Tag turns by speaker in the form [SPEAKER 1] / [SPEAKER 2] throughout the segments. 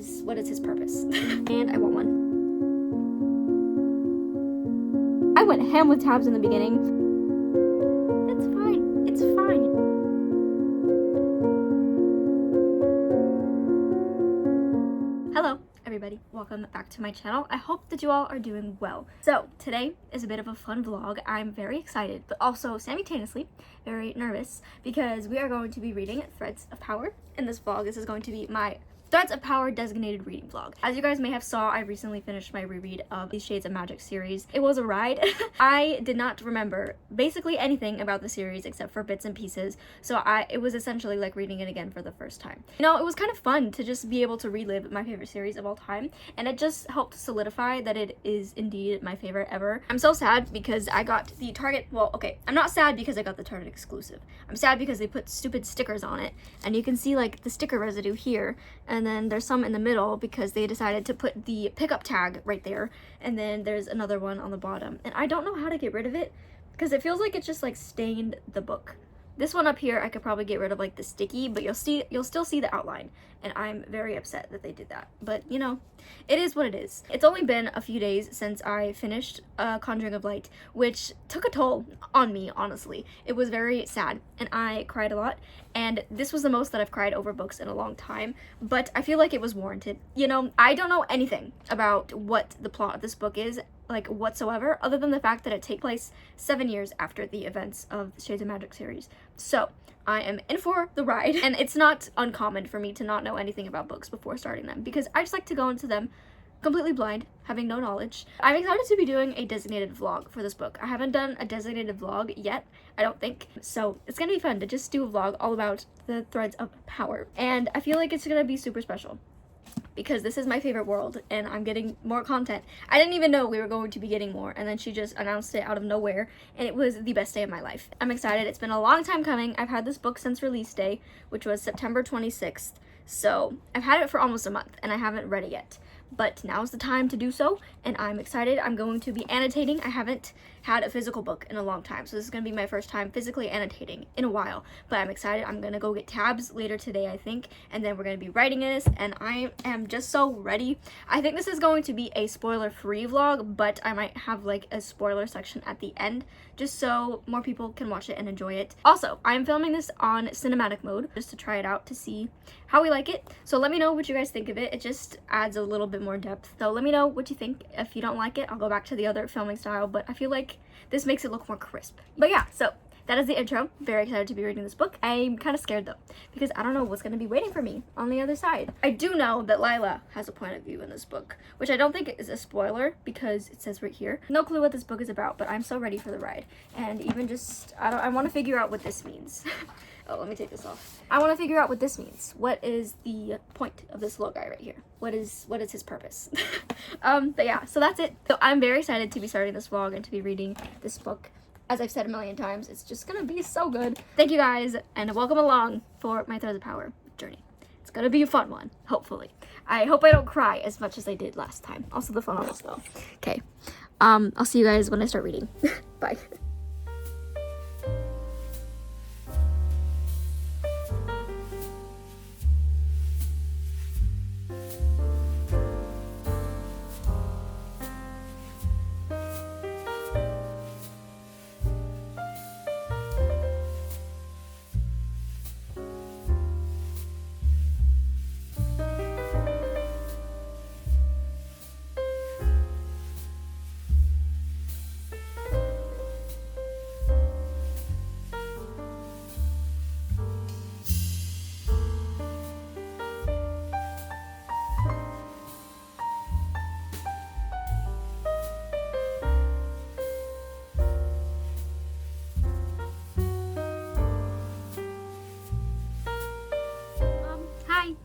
[SPEAKER 1] is his purpose? And I want one. I went ham with tabs in the beginning. It's fine. It's fine. Hello, everybody. Welcome back to my channel. I hope that you all are doing well. So, today is a bit of a fun vlog. I'm very excited, but also simultaneously very nervous because we are going to be reading Threads of Power in this vlog. This is going to be my Threads of Power designated reading vlog. As you guys may have saw, I recently finished my reread of the Shades of Magic series. It was a ride. I did not remember basically anything about the series except for bits and pieces, so it was essentially like reading it again for the first time. You know, it was kind of fun to just be able to relive my favorite series of all time, and it just helped solidify that it is indeed my favorite ever. I'm so sad because I got the Target, well, okay, I'm not sad because I got the Target exclusive. I'm sad because they put stupid stickers on it, and you can see like the sticker residue here, and then there's some in the middle because they decided to put the pickup tag right there, and then there's another one on the bottom, and I don't know how to get rid of it because it feels like it just like stained the book. This one up here I could probably get rid of like the sticky, but you'll still see the outline, and I'm very upset that they did that. But you know, it is what it is. It's only been a few days since I finished Conjuring of Light, which took a toll on me, honestly. It was very sad and I cried a lot, and this was the most that I've cried over books in a long time, but I feel like it was warranted. You know, I don't know anything about what the plot of this book is, like whatsoever, other than the fact that it takes place 7 years after the events of the Shades of Magic series. So I am in for the ride, and it's not uncommon for me to not know anything about books before starting them because I just like to go into them completely blind, having no knowledge. I'm excited to be doing a designated vlog for this book. I haven't done a designated vlog yet, I don't think, so it's gonna be fun to just do a vlog all about the Threads of Power, and I feel like it's gonna be super special because this is my favorite world and I'm getting more content. I didn't even know we were going to be getting more, and then she just announced it out of nowhere, and it was the best day of my life. I'm excited. It's been a long time coming. I've had this book since release day, which was September 26th, so I've had it for almost a month and I haven't read it yet. But now's the time to do so, and I'm excited. I'm going to be annotating. I haven't had a physical book in a long time, so this is going to be my first time physically annotating in a while. But I'm excited. I'm going to go get tabs later today, I think, and then we're going to be writing this, and I am just so ready. I think this is going to be a spoiler-free vlog, but I might have like a spoiler section at the end, just so more people can watch it and enjoy it. Also, I'm filming this on cinematic mode, just to try it out to see how we like it. So let me know what you guys think of it. It just adds a little bit more depth. So let me know what you think. If you don't like it, I'll go back to the other filming style, but I feel like this makes it look more crisp. But yeah, so that is the intro. Very excited to be reading this book. I'm kind of scared though, because I don't know what's going to be waiting for me on the other side. I do know that Lila has a point of view in this book, which I don't think is a spoiler because it says right here. No clue what this book is about, but I'm so ready for the ride. And even just, I want to figure out what this means. Oh, let me take this off. I want to figure out what this means. What is the point of this little guy right here? What is his purpose? But yeah, so that's it. So I'm very excited to be starting this vlog and to be reading this book. As I've said a million times, it's just gonna be so good. Thank you guys, and welcome along for my Threads of Power journey. It's gonna be a fun one, hopefully. I hope I don't cry as much as I did last time. Also the fun ones though. Okay, I'll see you guys when I start reading. Bye.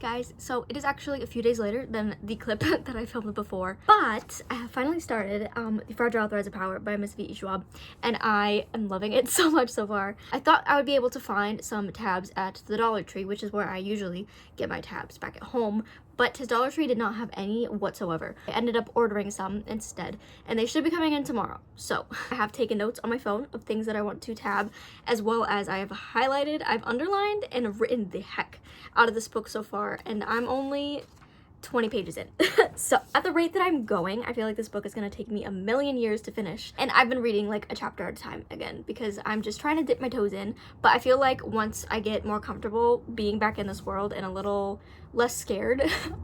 [SPEAKER 1] Guys, so it is actually a few days later than the clip that I filmed before, but I have finally started The Fragile Threads of Power by Miss V. Schwab, and I am loving it so much so far. I thought I would be able to find some tabs at the Dollar Tree, which is where I usually get my tabs back at home, but his Dollar Tree did not have any whatsoever. I ended up ordering some instead, and they should be coming in tomorrow. So I have taken notes on my phone of things that I want to tab, as well as I have highlighted, I've underlined, and written the heck out of this book so far, and I'm only 20 pages in. So at the rate that I'm going, I feel like this book is gonna take me a million years to finish. And I've been reading like a chapter at a time again because I'm just trying to dip my toes in. But I feel like once I get more comfortable being back in this world and a little less scared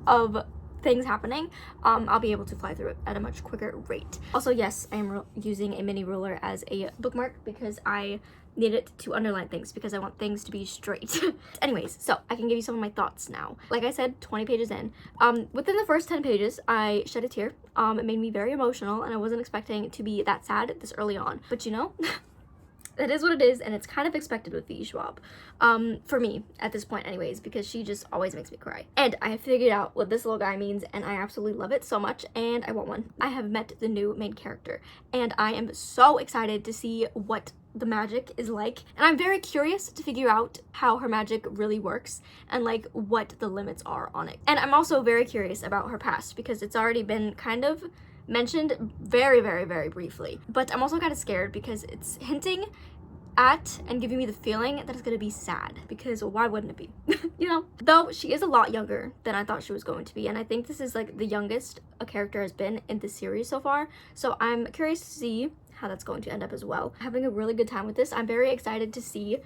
[SPEAKER 1] of things happening, I'll be able to fly through it at a much quicker rate. Also, yes, I am using a mini ruler as a bookmark because I need it to underline things because I want things to be straight. Anyways, so I can give you some of my thoughts now. Like I said, 20 pages in. Within the first 10 pages, I shed a tear. It made me very emotional and I wasn't expecting it to be that sad this early on. But you know, it is what it is, and it's kind of expected with V. Schwab. For me, at this point anyways, because she just always makes me cry. And I have figured out what this little guy means, and I absolutely love it so much, and I want one. I have met the new main character, and I am so excited to see what the magic is like. And I'm very curious to figure out how her magic really works, and like what the limits are on it. And I'm also very curious about her past, because it's already been kind of mentioned very, very, very briefly. But I'm also kind of scared because it's hinting at and giving me the feeling that it's gonna be sad, because why wouldn't it be? You know? Though she is a lot younger than I thought she was going to be, and I think this is like the youngest a character has been in this series so far. So I'm curious to see how that's going to end up as well. Having a really good time with this. I'm very excited to see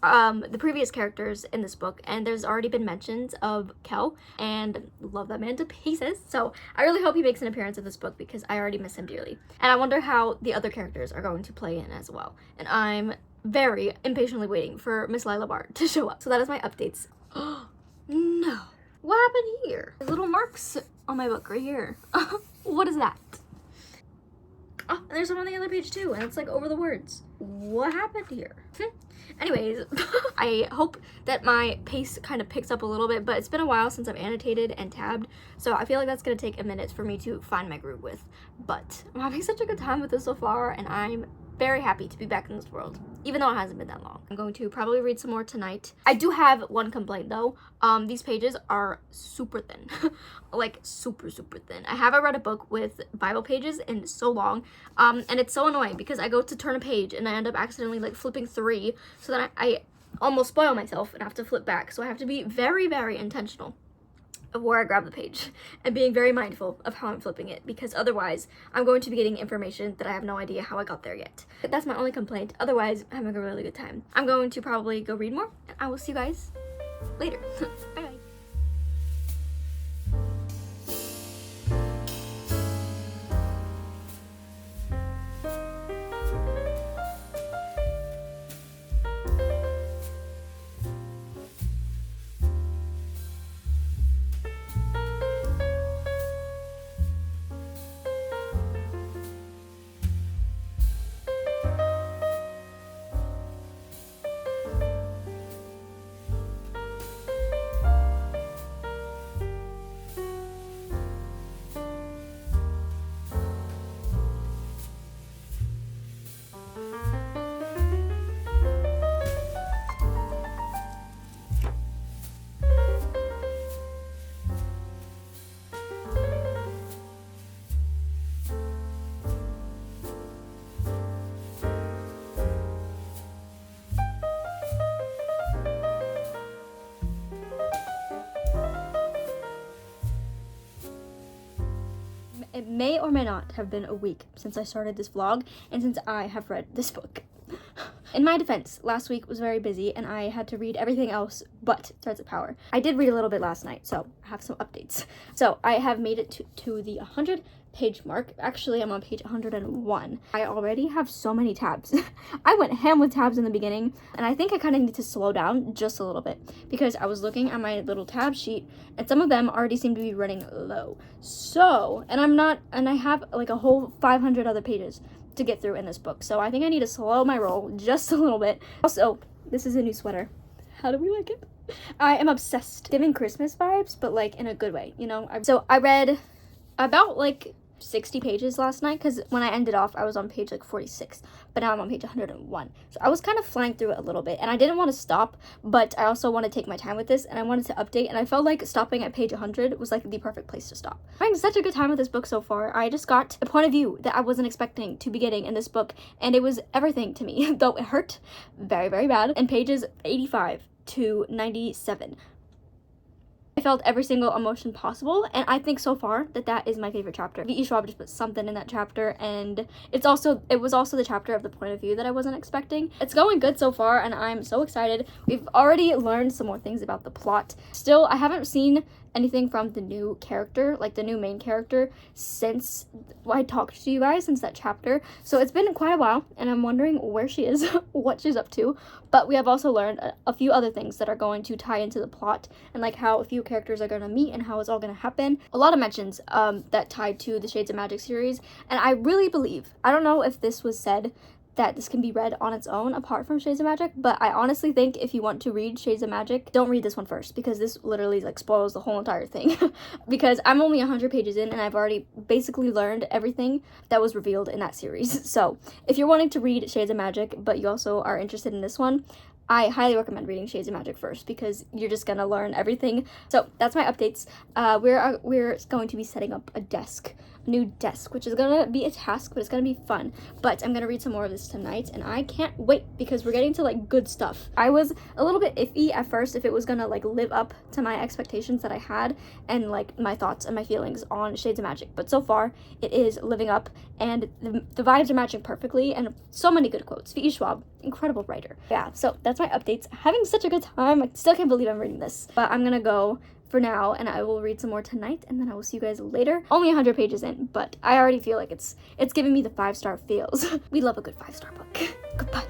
[SPEAKER 1] the previous characters in this book, and there's already been mentions of Kel, and love that man to pieces. So I really hope he makes an appearance in this book because I already miss him dearly. And I wonder how the other characters are going to play in as well. And I'm very impatiently waiting for Miss Lila Bart to show up. So that is my updates. No. What happened here? There's little marks on my book right here. What is that? Oh, and there's some on the other page too, and it's like over the words. What happened here? Anyways, I hope that my pace kind of picks up a little bit, but it's been a while since I've annotated and tabbed, so I feel like that's gonna take a minute for me to find my groove with. But I'm having such a good time with this so far, and I'm very happy to be back in this world, even though it hasn't been that long. I'm going to probably read some more tonight. I do have one complaint though. These pages are super thin. Like super, super thin. I haven't read a book with Bible pages in so long, and it's so annoying because I go to turn a page and I end up accidentally like flipping 3, so then I almost spoil myself and have to flip back. So I have to be very, very intentional of where I grab the page and being very mindful of how I'm flipping it, because otherwise I'm going to be getting information that I have no idea how I got there yet. That's my only complaint. Otherwise, I'm having a really good time. I'm going to probably go read more, and I will see you guys later. Bye bye. It may or may not have been a week since I started this vlog and since I have read this book. In my defense, last week was very busy and I had to read everything else but Threads of Power. I did read a little bit last night, so I have some updates. So I have made it to the 100-page mark. Actually, I'm on page 101. I already have so many tabs. I went ham with tabs in the beginning, and I think I kind of need to slow down just a little bit because I was looking at my little tab sheet and some of them already seem to be running low. So, and I have like a whole 500 other pages to get through in this book. So I think I need to slow my roll just a little bit. Also, this is a new sweater. How do we like it? I am obsessed. Giving Christmas vibes, but like in a good way, you know? So I read about like 60 pages last night because when I ended off I was on page like 46, but now I'm on page 101. So I was kind of flying through it a little bit and I didn't want to stop, but I also want to take my time with this and I wanted to update, and I felt like stopping at page 100 was like the perfect place to stop. I'm having such a good time with this book so far. I just got the point of view that I wasn't expecting to be getting in this book, and it was everything to me, though it hurt very, very bad. In pages 85 to 97, I felt every single emotion possible, and I think so far that is my favorite chapter. V.E. Schwab just put something in that chapter, and it was also the chapter of the point of view that I wasn't expecting. It's going good so far, and I'm so excited. We've already learned some more things about the plot. Still, I haven't seen anything from the new character, like the new main character, since I talked to you guys, since that chapter. So it's been quite a while, and I'm wondering where she is, what she's up to. But we have also learned a few other things that are going to tie into the plot, and like how a few characters are going to meet and how it's all going to happen. A lot of mentions that tied to the Shades of Magic series, and I really believe, I don't know if this was said, that this can be read on its own apart from Shades of Magic, but I honestly think if you want to read Shades of Magic, don't read this one first, because this literally like spoils the whole entire thing. Because I'm only 100 pages in, and I've already basically learned everything that was revealed in that series. So if you're wanting to read Shades of Magic, but you also are interested in this one, I highly recommend reading Shades of Magic first, because you're just gonna learn everything. So that's my updates. We're going to be setting up a new desk, which is gonna be a task, but it's gonna be fun. But I'm gonna read some more of this tonight, and I can't wait, because we're getting to like good stuff. I was a little bit iffy at first if it was gonna like live up to my expectations that I had, and like my thoughts and my feelings on Shades of Magic, but so far it is living up, and the vibes are matching perfectly, and so many good quotes. V.E. Schwab, incredible writer. Yeah, so that's my updates. Having such a good time. I still can't believe I'm reading this, but I'm gonna go for now, and I will read some more tonight, and then I will see you guys later. Only 100 pages in, but I already feel like it's giving me the 5-star feels. We love a good 5-star book. Goodbye.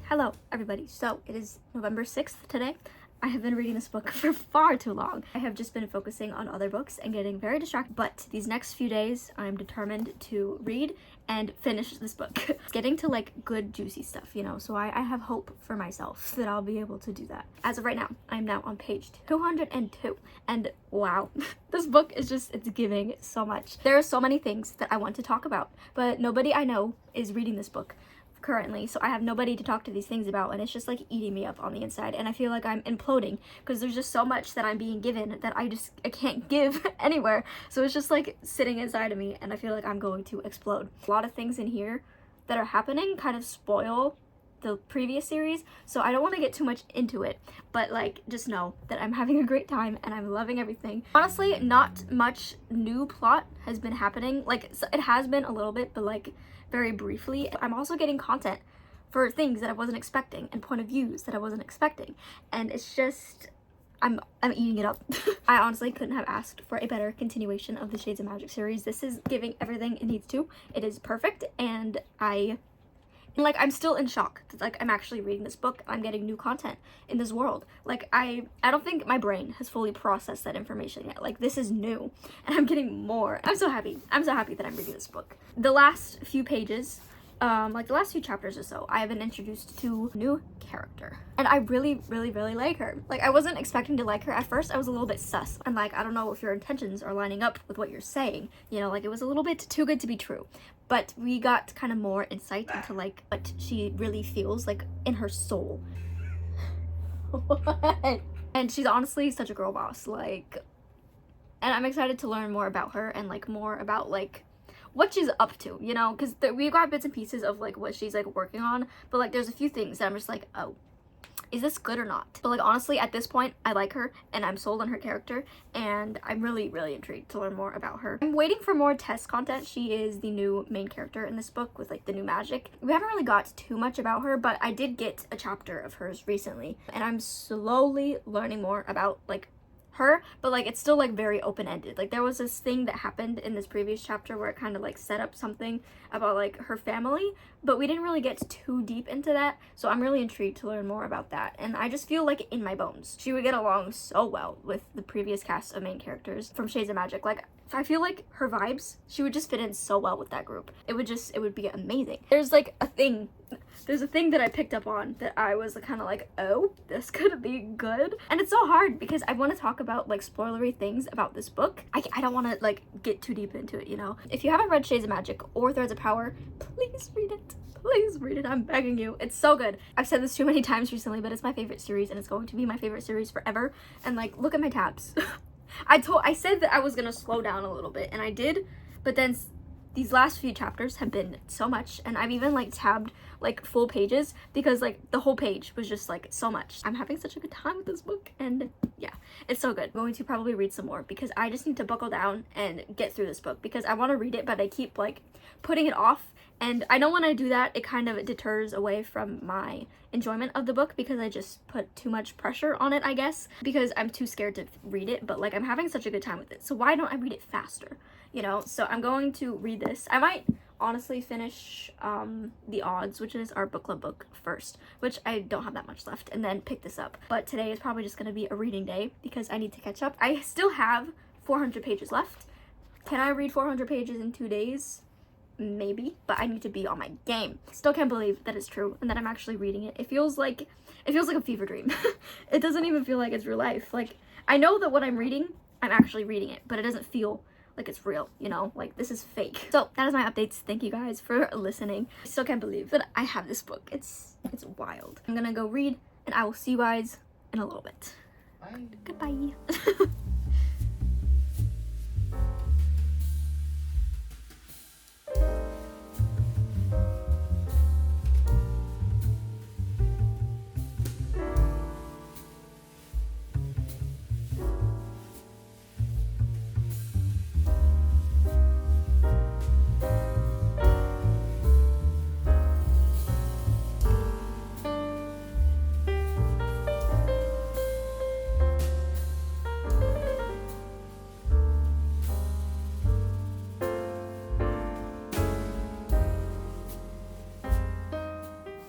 [SPEAKER 1] Hello, everybody. So it is November 6th today. I have been reading this book for far too long. I have just been focusing on other books and getting very distracted, but these next few days I'm determined to read and finish this book. It's getting to like good juicy stuff, you know, so I have hope for myself that I'll be able to do that. As of right now, I'm now on page 202, and wow, this book is just, it's giving so much. There are so many things that I want to talk about, but nobody I know is reading this book currently, so I have nobody to talk to these things about, and it's just like eating me up on the inside, and I feel like I'm imploding because there's just so much that I'm being given that I can't give anywhere, so it's just like sitting inside of me, and I feel like I'm going to explode. A lot of things in here that are happening kind of spoil the previous series, so I don't want to get too much into it, but like just know that I'm having a great time and I'm loving everything. Honestly, not much new plot has been happening. Like, it has been a little bit, but like very briefly. I'm also getting content for things that I wasn't expecting and point of views that I wasn't expecting, and it's just I'm eating it up. I honestly couldn't have asked for a better continuation of the Shades of Magic series. This is giving everything it needs to. It is perfect, and I'm still in shock that like I'm actually reading this book. I'm getting new content in this world. Like I don't think my brain has fully processed that information yet. Like, this is new and I'm getting more. I'm so happy that I'm reading this book. The last few pages, like the last few chapters or so, I have been introduced to a new character, and I really like her. Like, I wasn't expecting to like her. At first I was a little bit sus, and like, I don't know if your intentions are lining up with what you're saying, you know, like it was a little bit too good to be true. But we got kind of more insight into like what she really feels like in her soul. What? And she's honestly such a girl boss, like, and I'm excited to learn more about her and like more about like what she's up to, you know, because we got bits and pieces of like what she's like working on, but like there's a few things that I'm just like, oh, is this good or not? But like honestly, at this point, I like her and I'm sold on her character, and I'm really, really intrigued to learn more about her. I'm waiting for more Tess content. She is the new main character in this book with like the new magic. We haven't really got too much about her, but I did get a chapter of hers recently, and I'm slowly learning more about like her, but like it's still like very open-ended. Like there was this thing that happened in this previous chapter where it kind of like set up something about like her family, but we didn't really get too deep into that, so I'm really intrigued to learn more about that. And I just feel like in my bones she would get along so well with the previous cast of main characters from Shades of Magic. Like I feel like her vibes, she would just fit in so well with that group. It would be amazing. There's a thing that I picked up on that I was kind of like, oh, this could be good. And it's so hard because I want to talk about like spoilery things about this book. I don't want to like get too deep into it, you know? If you haven't read Shades of Magic or Threads of Power, please read it. Please read it, I'm begging you. It's so good. I've said this too many times recently, but it's my favorite series and it's going to be my favorite series forever. And like, look at my tabs. I said that I was gonna slow down a little bit, and I did, but then these last few chapters have been so much, and I've even like tabbed like full pages because like the whole page was just like so much. I'm having such a good time with this book, and yeah, it's so good. I'm going to probably read some more because I just need to buckle down and get through this book because I want to read it, but I keep like putting it off. And I know when I do that, it kind of deters away from my enjoyment of the book because I just put too much pressure on it, I guess, because I'm too scared to read it, but like I'm having such a good time with it. So why don't I read it faster, you know? So I'm going to read this. I might honestly finish The Odds, which is our book club book, first, which I don't have that much left, and then pick this up. But today is probably just going to be a reading day because I need to catch up. I still have 400 pages left. Can I read 400 pages in 2 days? Maybe, but I need to be on my game. Still can't believe that it's true and that I'm actually reading it. It feels like a fever dream. It doesn't even feel like it's real life. Like I know that what I'm reading, I'm actually reading it, but it doesn't feel like it's real, you know? Like this is fake. So that is my updates. Thank you guys for listening. I still can't believe that I have this book. It's wild. I'm gonna go read and I will see you guys in a little bit. Bye. Goodbye.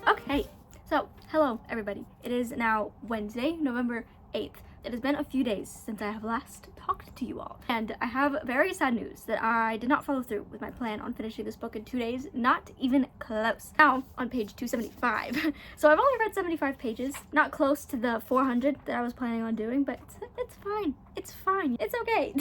[SPEAKER 1] Okay, so hello everybody. It is now Wednesday, November 8th. It has been a few days since I have last talked to you all, and I have very sad news that I did not follow through with my plan on finishing this book in 2 days, not even close. Now on page 275. So I've only read 75 pages, not close to the 400 that I was planning on doing, but it's fine. It's fine. It's okay.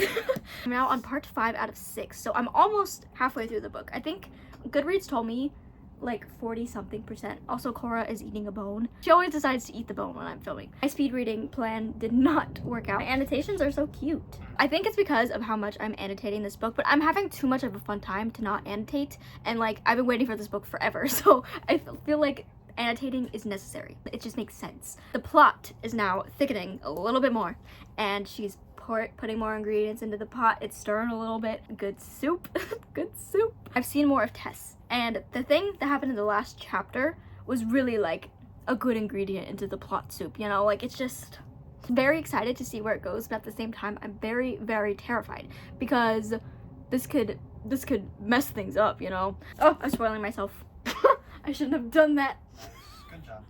[SPEAKER 1] I'm now on part 5 out of 6, so I'm almost halfway through the book. I think Goodreads told me like 40-something%. Also, Cora is eating a bone. She always decides to eat the bone when I'm filming. My speed reading plan did not work out. My annotations are so cute. I think it's because of how much I'm annotating this book, but I'm having too much of a fun time to not annotate, and like I've been waiting for this book forever, so I feel like annotating is necessary. It just makes sense. The plot is now thickening a little bit more, and she's putting more ingredients into the pot. It's stirring a little bit. Good soup. Good soup. I've seen more of Tess, and the thing that happened in the last chapter was really like a good ingredient into the plot soup, you know? Like it's just very excited to see where it goes, but at the same time I'm very, very terrified because this could mess things up, you know? Oh, I'm spoiling myself. I shouldn't have done that.
[SPEAKER 2] Good job.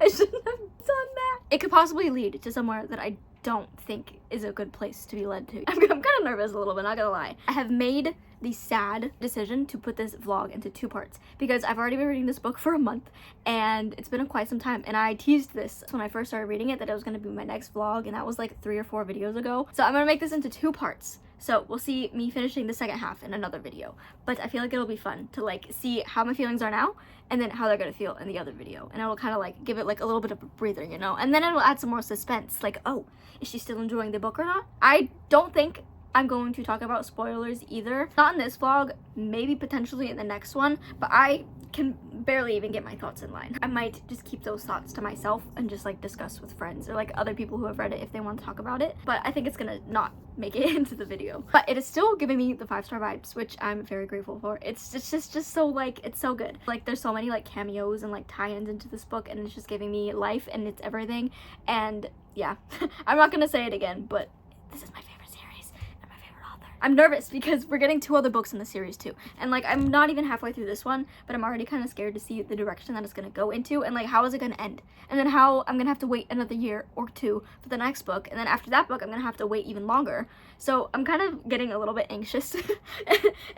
[SPEAKER 1] I shouldn't have done that. It could possibly lead to somewhere that I don't think is a good place to be led to. I'm kind of nervous a little bit, not gonna lie. I have made the sad decision to put this vlog into 2 parts because I've already been reading this book for a month and it's been quite some time, and I teased this when I first started reading it that it was gonna be my next vlog, and that was like 3 or 4 videos ago. So I'm gonna make this into 2 parts. So we'll see me finishing the second half in another video, but I feel like it'll be fun to like see how my feelings are now and then how they're gonna feel in the other video, and it'll kind of like give it like a little bit of a breather, you know, and then it'll add some more suspense, like, oh, is she still enjoying the book or not? I don't think I'm going to talk about spoilers either, not in this vlog, maybe potentially in the next one, but I can barely even get my thoughts in line. I might just keep those thoughts to myself and just like discuss with friends or like other people who have read it if they want to talk about it, but I think it's gonna not make it into the video. But it is still giving me the 5-star vibes, which I'm very grateful for. It's just so like, it's so good. Like there's so many like cameos and like tie-ins into this book, and it's just giving me life and it's everything. And yeah, I'm not gonna say it again, but this is my favorite series and my favorite author. I'm nervous because we're getting 2 other books in the series too, and like I'm not even halfway through this one, but I'm already kind of scared to see the direction that it's gonna go into, and like how is it gonna end, and then how I'm gonna have to wait another year or 2 for the next book, and then after that book I'm gonna have to wait even longer. So I'm kind of getting a little bit anxious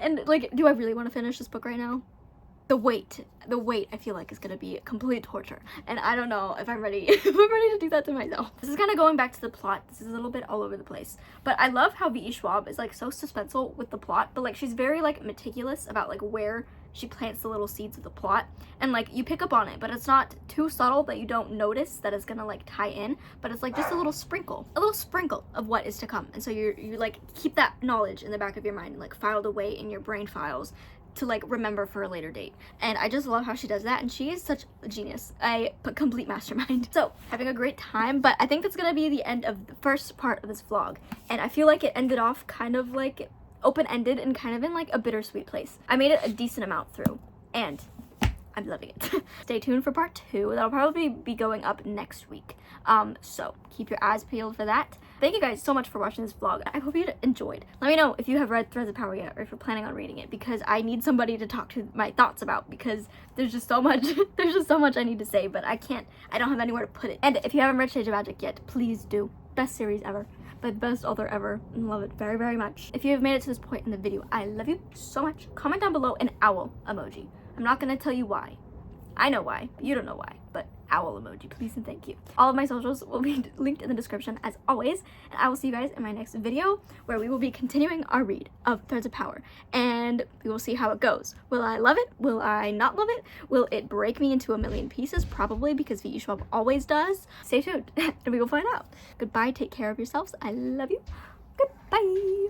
[SPEAKER 1] and like, do I really want to finish this book right now? The wait I feel like is gonna be complete torture, and I don't know if I'm ready if I'm ready to do that to myself. This is kind of going back to the plot. This is a little bit all over the place, but I love how V.E. Schwab is like so suspenseful with the plot, but like she's very like meticulous about like where she plants the little seeds of the plot, and like you pick up on it, but it's not too subtle that you don't notice that it's gonna like tie in, but it's like just a little sprinkle of what is to come. And so you like keep that knowledge in the back of your mind and like filed away in your brain files to like remember for a later date. And I just love how she does that, and she is such a genius, a complete mastermind. So having a great time, but I think that's gonna be the end of the first part of this vlog, and I feel like it ended off kind of like open-ended and kind of in like a bittersweet place. I made it a decent amount through, and I'm loving it. Stay tuned for part 2. That'll probably be going up next week. So keep your eyes peeled for that. Thank you guys so much for watching this vlog. I hope you enjoyed. Let me know if you have read Threads of Power yet, or if you're planning on reading it, because I need somebody to talk to my thoughts about, because there's just so much there's just so much I need to say, but I don't have anywhere to put it. And if you haven't read Shades of Magic yet, please do. Best series ever, by the best author ever, and love it very, very much. If you have made it to this point in the video, I love you so much. Comment down below an owl emoji. I'm not gonna tell you why. I know why, but you don't know why, but owl emoji, please and thank you. All of my socials will be linked in the description as always, and I will see you guys in my next video, where we will be continuing our read of Threads of Power, and we will see how it goes. Will I love it? Will I not love it? Will it break me into a million pieces? Probably, because V.E. Schwab always does. Stay tuned, and we will find out. Goodbye, take care of yourselves. I love you. Goodbye.